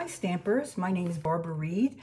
Hi Stampers, my name is Barbara Reed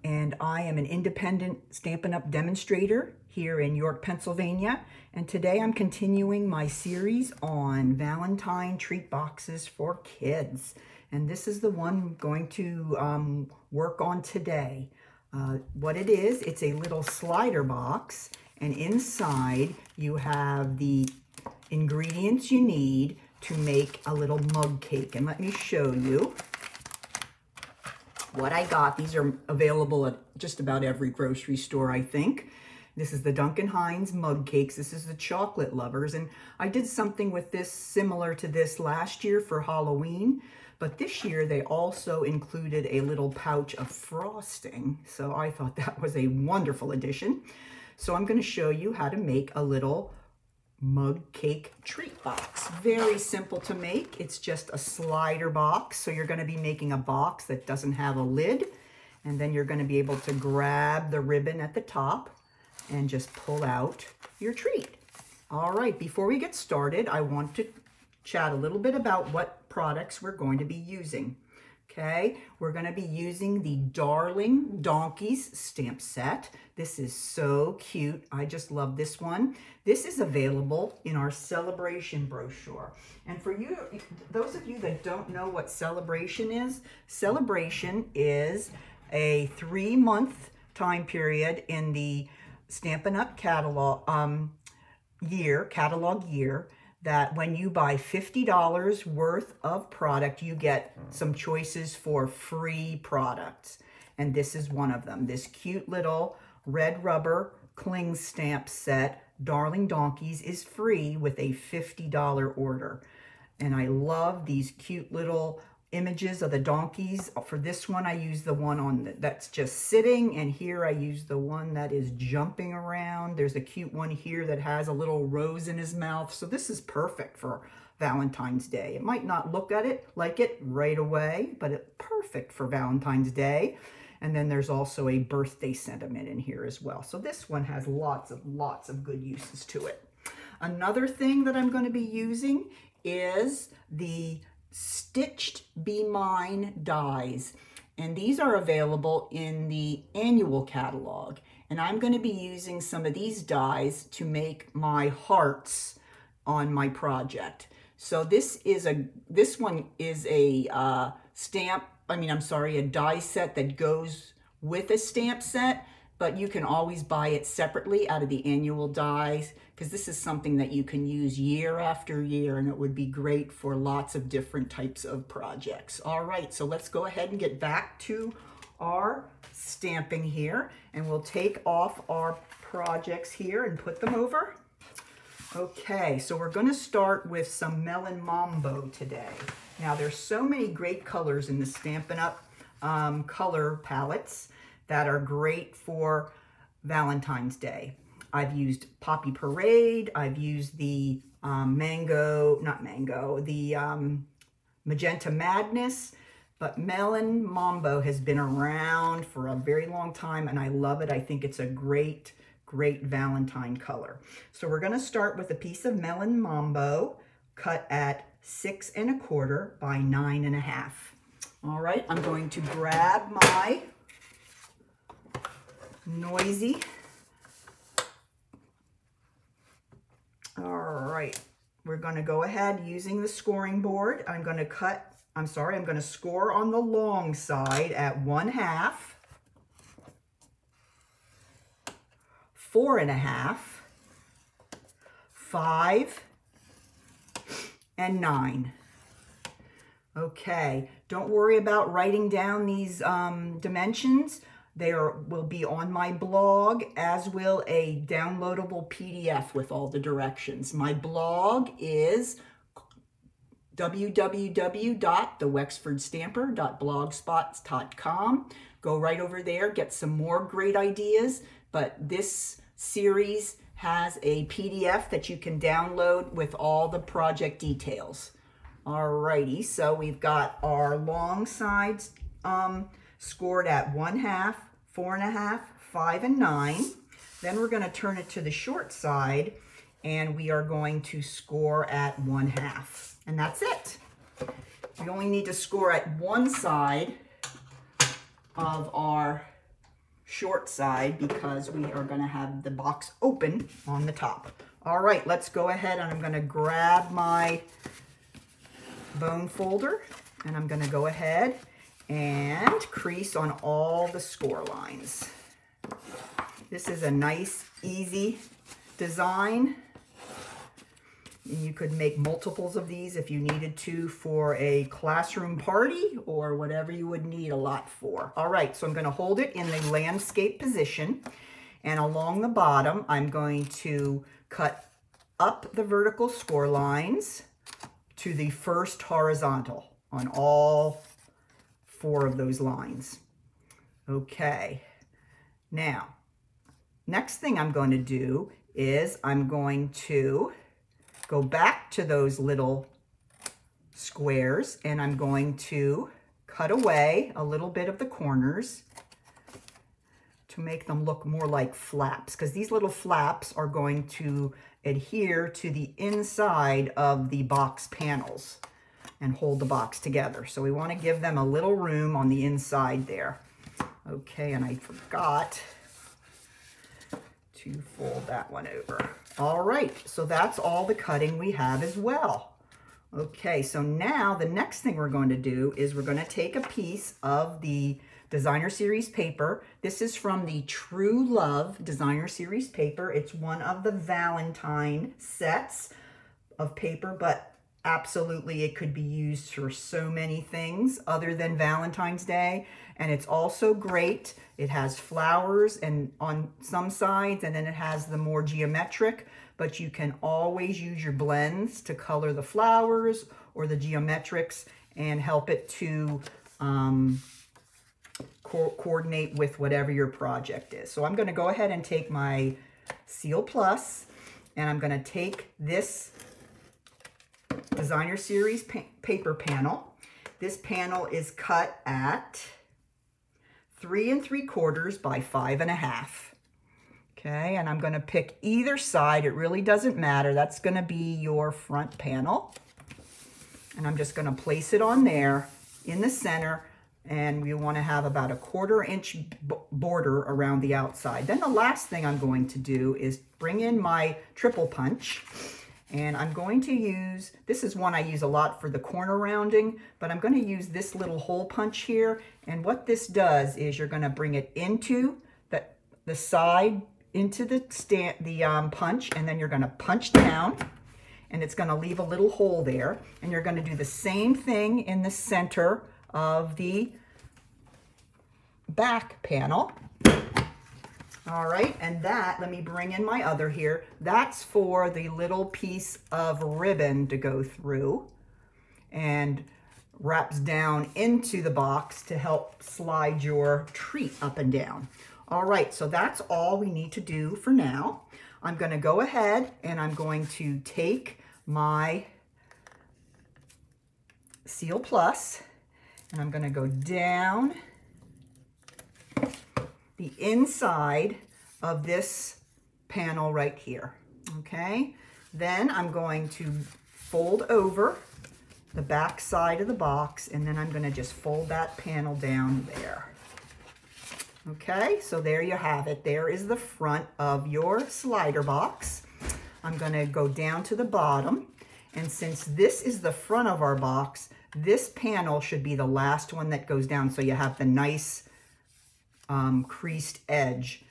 and I am an independent Stampin' Up! Demonstrator here in York, Pennsylvania. And today I'm continuing my series on Valentine treat boxes for kids. And this is the one I'm going to work on today. What it is, it's a little slider box, and inside you have the ingredients you need to make a little mug cake. And let me show you what I got. These are available at just about every grocery store, I think. This is the Duncan Hines mug cakes. This is the chocolate lovers. And I did something with this similar to this last year for Halloween. But this year they also included a little pouch of frosting. So I thought that was a wonderful addition. So I'm going to show you how to make a little mug cake treat box. Very simple to make. It's just a slider box. So you're going to be making a box that doesn't have a lid, and then you're going to be able to grab the ribbon at the top and just pull out your treat. All right, before we get started, I want to chat a little bit about what products we're going to be using. Okay, we're going to be using the Darling Donkeys stamp set. This is so cute. I just love this one. This is available in our Celebration brochure. And for you, those of you that don't know what Celebration is a 3-month time period in the Stampin' Up! catalog year, that when you buy $50 worth of product, you get some choices for free products. And this is one of them. This cute little red rubber cling stamp set, Darling Donkeys, is free with a $50 order. And I love these cute little images of the donkeys. For this one, I use the one that's just sitting, and here I use the one that is jumping around. There's a cute one here that has a little rose in his mouth. So this is perfect for Valentine's Day. It might not look at it like it right away, but it's perfect for Valentine's Day. And then there's also a birthday sentiment in here as well. So this one has lots of good uses to it. Another thing that I'm going to be using is the Stitched Be Mine dies, and these are available in the annual catalog, and I'm going to be using some of these dies to make my hearts on my project. So this one is a a die set that goes with a stamp set, but you can always buy it separately out of the annual dies, because this is something that you can use year after year, and it would be great for lots of different types of projects. All right, so let's go ahead and get back to our stamping here, and we'll take off our projects here and put them over. Okay, so we're going to start with some Melon Mambo today. Now, there's so many great colors in the Stampin' Up! Color palettes that are great for Valentine's Day. I've used Poppy Parade, I've used the Magenta Madness, but Melon Mambo has been around for a very long time, and I love it. I think it's a great Valentine color. So we're gonna start with a piece of Melon Mambo cut at 6 1/4 by 9 1/2. All right, I'm going to grab my noisy. All right, we're going to go ahead using the scoring board. I'm going to score on the long side at 1/2, 4 1/2, 5, and 9. Okay, don't worry about writing down these dimensions. They will be on my blog, as will a downloadable PDF with all the directions. My blog is www.thewexfordstamper.blogspot.com. Go right over there, get some more great ideas. But this series has a PDF that you can download with all the project details. Alrighty, so we've got our long sides scored at 1/2, 4 1/2, 5, and 9. Then we're going to turn it to the short side, and we are going to score at 1/2. And that's it. You only need to score at one side of our short side because we are going to have the box open on the top. All right, let's go ahead and I'm going to grab my bone folder and I'm going to go ahead and crease on all the score lines. This is a nice, easy design. You could make multiples of these if you needed to for a classroom party or whatever you would need a lot for. All right, so I'm going to hold it in the landscape position, and along the bottom, I'm going to cut up the vertical score lines to the first horizontal on all 4 of those lines. Okay, now, next thing I'm going to do is I'm going to go back to those little squares and I'm going to cut away a little bit of the corners to make them look more like flaps, because these little flaps are going to adhere to the inside of the box panels and hold the box together. So we want to give them a little room on the inside there. Okay, and I forgot to fold that one over. All right, so that's all the cutting we have as well. Okay, so now the next thing we're going to do is we're going to take a piece of the Designer Series paper. This is from the True Love Designer Series paper. It's one of the Valentine sets of paper, but absolutely it could be used for so many things other than Valentine's Day. And it's also great. It has flowers and on some sides, and then it has the more geometric, but you can always use your blends to color the flowers or the geometrics and help it to coordinate with whatever your project is. So I'm going to go ahead and take my Seal Plus, and I'm going to take this Designer Series paper panel. This panel is cut at 3 3/4 by 5 1/2. Okay, and I'm going to pick either side. It really doesn't matter. That's going to be your front panel. And I'm just going to place it on there in the center, and we want to have about a 1/4 inch border around the outside. Then the last thing I'm going to do is bring in my triple punch, and I'm going to use, this is one I use a lot for the corner rounding, but I'm going to use this little hole punch here. And what this does is you're going to bring it into the side, into the punch, and then you're going to punch down, and it's going to leave a little hole there. And you're going to do the same thing in the center of the back panel. All right, and that, let me bring in my other here. That's for the little piece of ribbon to go through and wraps down into the box to help slide your treat up and down. All right, so that's all we need to do for now. I'm going to go ahead and I'm going to take my Seal Plus, and I'm going to go down the inside of this panel right here. Okay, then I'm going to fold over the back side of the box, and then I'm going to just fold that panel down there. Okay, so there you have it. There is the front of your slider box. I'm going to go down to the bottom, and since this is the front of our box, this panel should be the last one that goes down, so you have the nice creased edge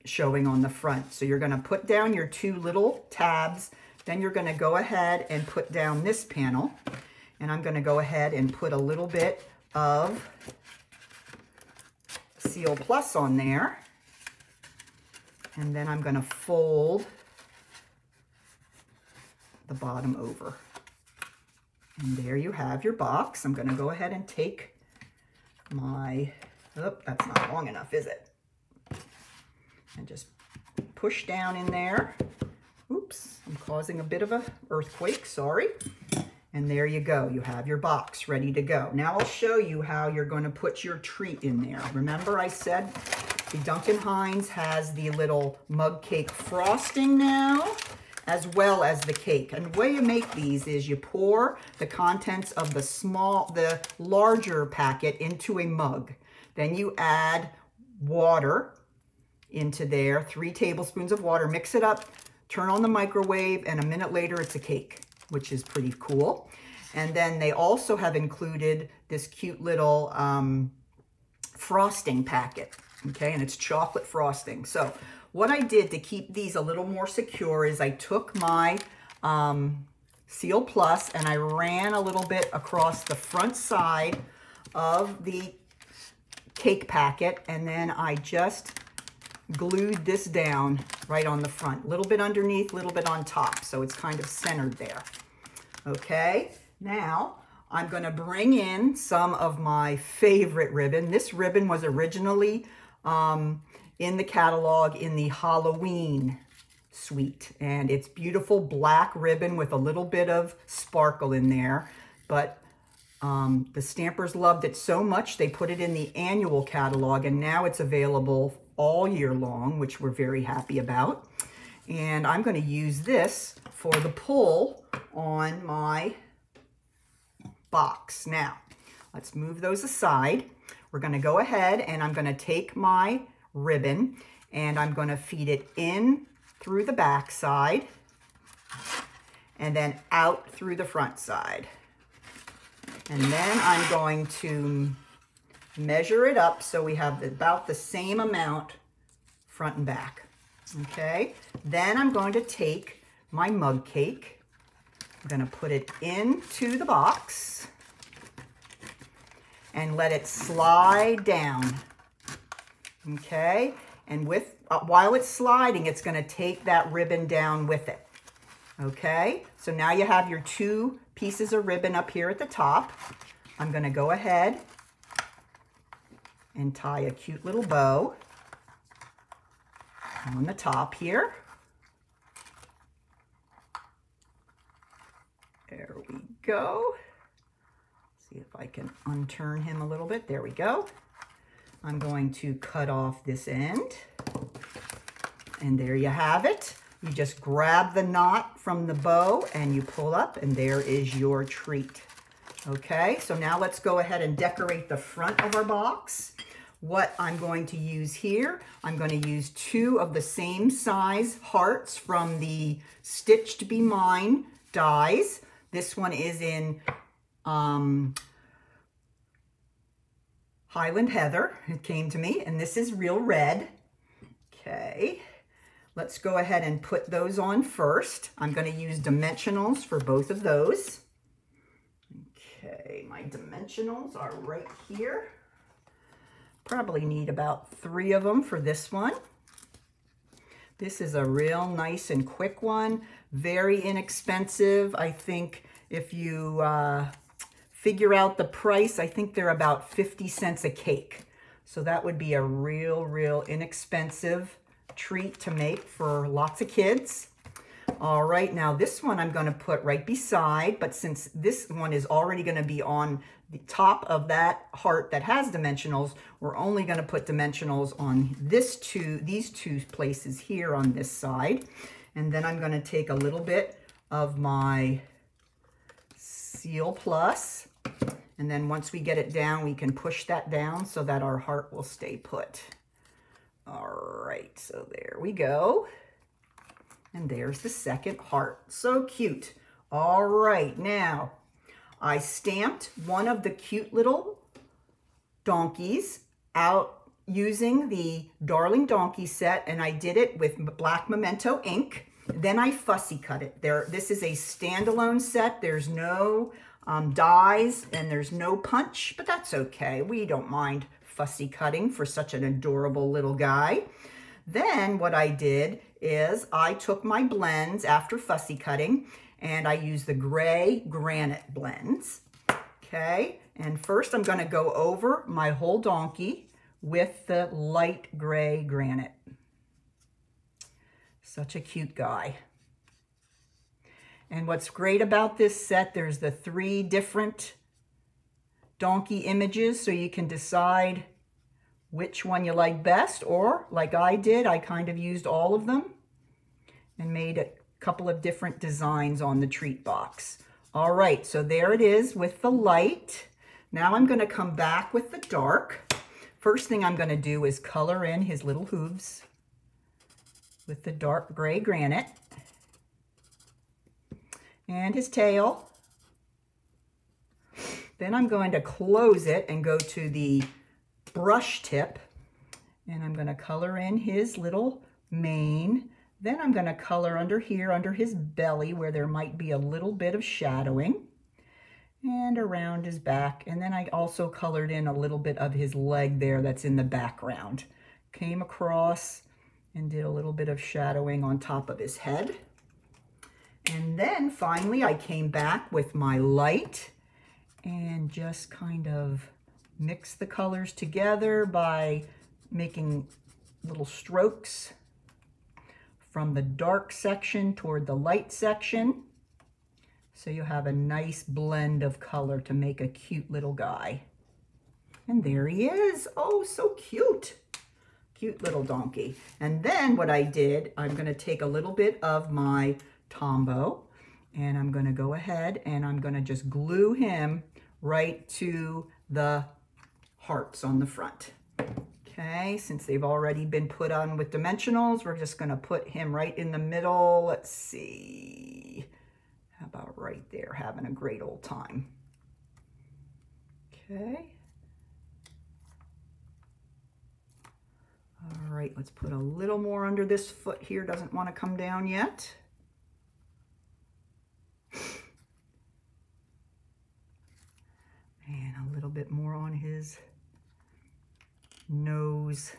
showing on the front. So you're going to put down your 2 little tabs, then you're going to go ahead and put down this panel, and I'm going to go ahead and put a little bit of Seal Plus on there, and then I'm going to fold the bottom over. And there you have your box. I'm going to go ahead and take my, oh, that's not long enough, is it? And just push down in there. Oops, I'm causing a bit of an earthquake, sorry. And there you go, you have your box ready to go. Now I'll show you how you're going to put your treat in there. Remember I said the Duncan Hines has the little mug cake frosting now, as well as the cake. And the way you make these is you pour the contents of the larger packet into a mug. Then you add water into there, 3 tablespoons of water, mix it up, turn on the microwave, and a minute later it's a cake, which is pretty cool. And then they also have included this cute little frosting packet, okay, and it's chocolate frosting. So what I did to keep these a little more secure is I took my Seal Plus and I ran a little bit across the front side of the cake packet, and then I just glued this down right on the front, a little bit underneath, a little bit on top, so it's kind of centered there. Okay, now I'm going to bring in some of my favorite ribbon. This ribbon was originally in the catalog in the Halloween suite, and it's beautiful black ribbon with a little bit of sparkle in there, but the stampers loved it so much they put it in the annual catalog, and now it's available all year long, which we're very happy about. And I'm going to use this for the pull on my box. Now, let's move those aside. We're going to go ahead and I'm going to take my ribbon and I'm going to feed it in through the back side and then out through the front side. And then I'm going to measure it up so we have about the same amount front and back. Okay, then I'm going to take my mug cake. I'm going to put it into the box and let it slide down. Okay, and while it's sliding, it's going to take that ribbon down with it. Okay, so now you have your 2 pieces of ribbon up here at the top. I'm going to go ahead and tie a cute little bow on the top here. There we go. See if I can unturn him a little bit. There we go. I'm going to cut off this end. And there you have it. You just grab the knot from the bow and you pull up, and there is your treat. Okay, so now let's go ahead and decorate the front of our box. What I'm going to use here, I'm going to use 2 of the same size hearts from the Stitch to Be Mine dies. This one is in Highland Heather. It came to me, and this is real red. Okay, let's go ahead and put those on first. I'm going to use dimensionals for both of those. Okay, my dimensionals are right here. Probably need about 3 of them for this one. This is a real nice and quick one, very inexpensive. I think if you figure out the price, I think they're about 50 cents a cake. So that would be a real inexpensive treat to make for lots of kids. All right, now this one I'm going to put right beside, but since this one is already going to be on the top of that heart that has dimensionals, we're only going to put dimensionals on these two places here on this side. And then I'm going to take a little bit of my Seal Plus, and then once we get it down, we can push that down so that our heart will stay put. All right, so there we go. And there's the second heart. So cute. All right, now I stamped one of the cute little donkeys out using the Darling Donkey set, and I did it with black Memento ink. Then I fussy cut it. This is a standalone set. There's no dies and there's no punch, but that's okay. We don't mind fussy cutting for such an adorable little guy. Then what I did is I took my blends after fussy cutting and I used the gray granite blends. Okay, and first I'm going to go over my whole donkey with the light gray granite. Such a cute guy. And what's great about this set, there's the 3 different donkey images, so you can decide which one you like best, or like I did, I kind of used all of them and made a couple of different designs on the treat box. All right, so there it is with the light. Now I'm going to come back with the dark. First thing I'm going to do is color in his little hooves with the dark gray granite, and his tail. Then I'm going to close it and go to the brush tip, and I'm going to color in his little mane. Then I'm going to color under here, under his belly, where there might be a little bit of shadowing, and around his back. And then I also colored in a little bit of his leg there that's in the background. Came across and did a little bit of shadowing on top of his head. And then finally I came back with my light and just kind of mix the colors together by making little strokes from the dark section toward the light section. So you have a nice blend of color to make a cute little guy. And there he is. Oh, so cute. Cute little donkey. And then what I did, I'm going to take a little bit of my Tombow, and I'm going to go ahead and I'm going to just glue him right to the hearts on the front. Okay, since they've already been put on with dimensionals, we're just going to put him right in the middle. Let's see. How about right there, having a great old time. Okay. All right, let's put a little more under this foot here. Doesn't want to come down yet. And a little bit more on his nose.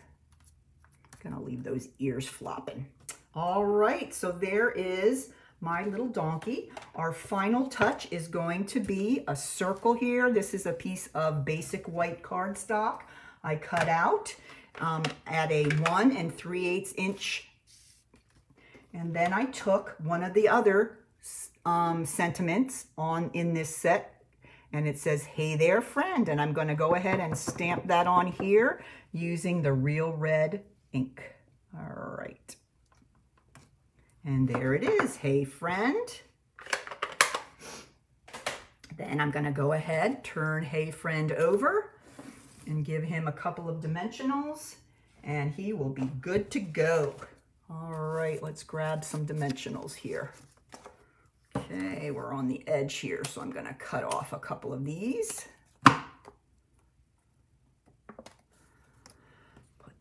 Gonna leave those ears flopping. All right, so there is my little donkey. Our final touch is going to be a circle here. This is a piece of basic white cardstock I cut out at a 1 3/8 inch. And then I took one of the other sentiments in this set, and it says, "Hey there, friend." And I'm going to go ahead and stamp that on here using the Real Red ink. All right. And there it is. Hey, friend. Then I'm going to go ahead, turn Hey Friend over and give him a couple of dimensionals, and he will be good to go. All right, let's grab some dimensionals here. Okay, we're on the edge here, so I'm going to cut off a couple of these. Put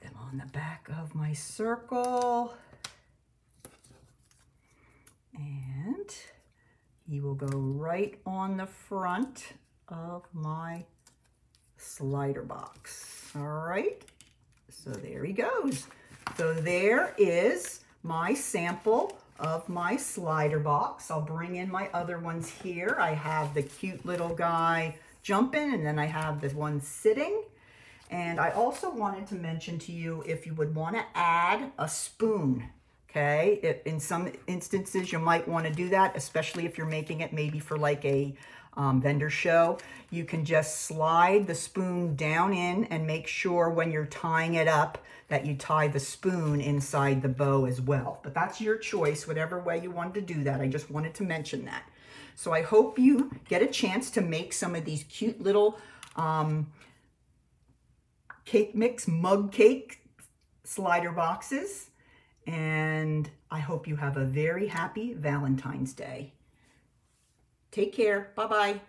them on the back of my circle. And he will go right on the front of my slider box. All right, so there he goes. So there is my sample of my slider box. I'll bring in my other ones here. I have the cute little guy jumping, and then I have the one sitting. And I also wanted to mention to you if you would want to add a spoon. Okay, in some instances you might want to do that, especially if you're making it maybe for like a vendor show. You can just slide the spoon down in and make sure when you're tying it up that you tie the spoon inside the bow as well. But that's your choice, whatever way you want to do that. I just wanted to mention that. So I hope you get a chance to make some of these cute little cake mix mug cake slider boxes. And I hope you have a very happy Valentine's Day. Take care. Bye-bye.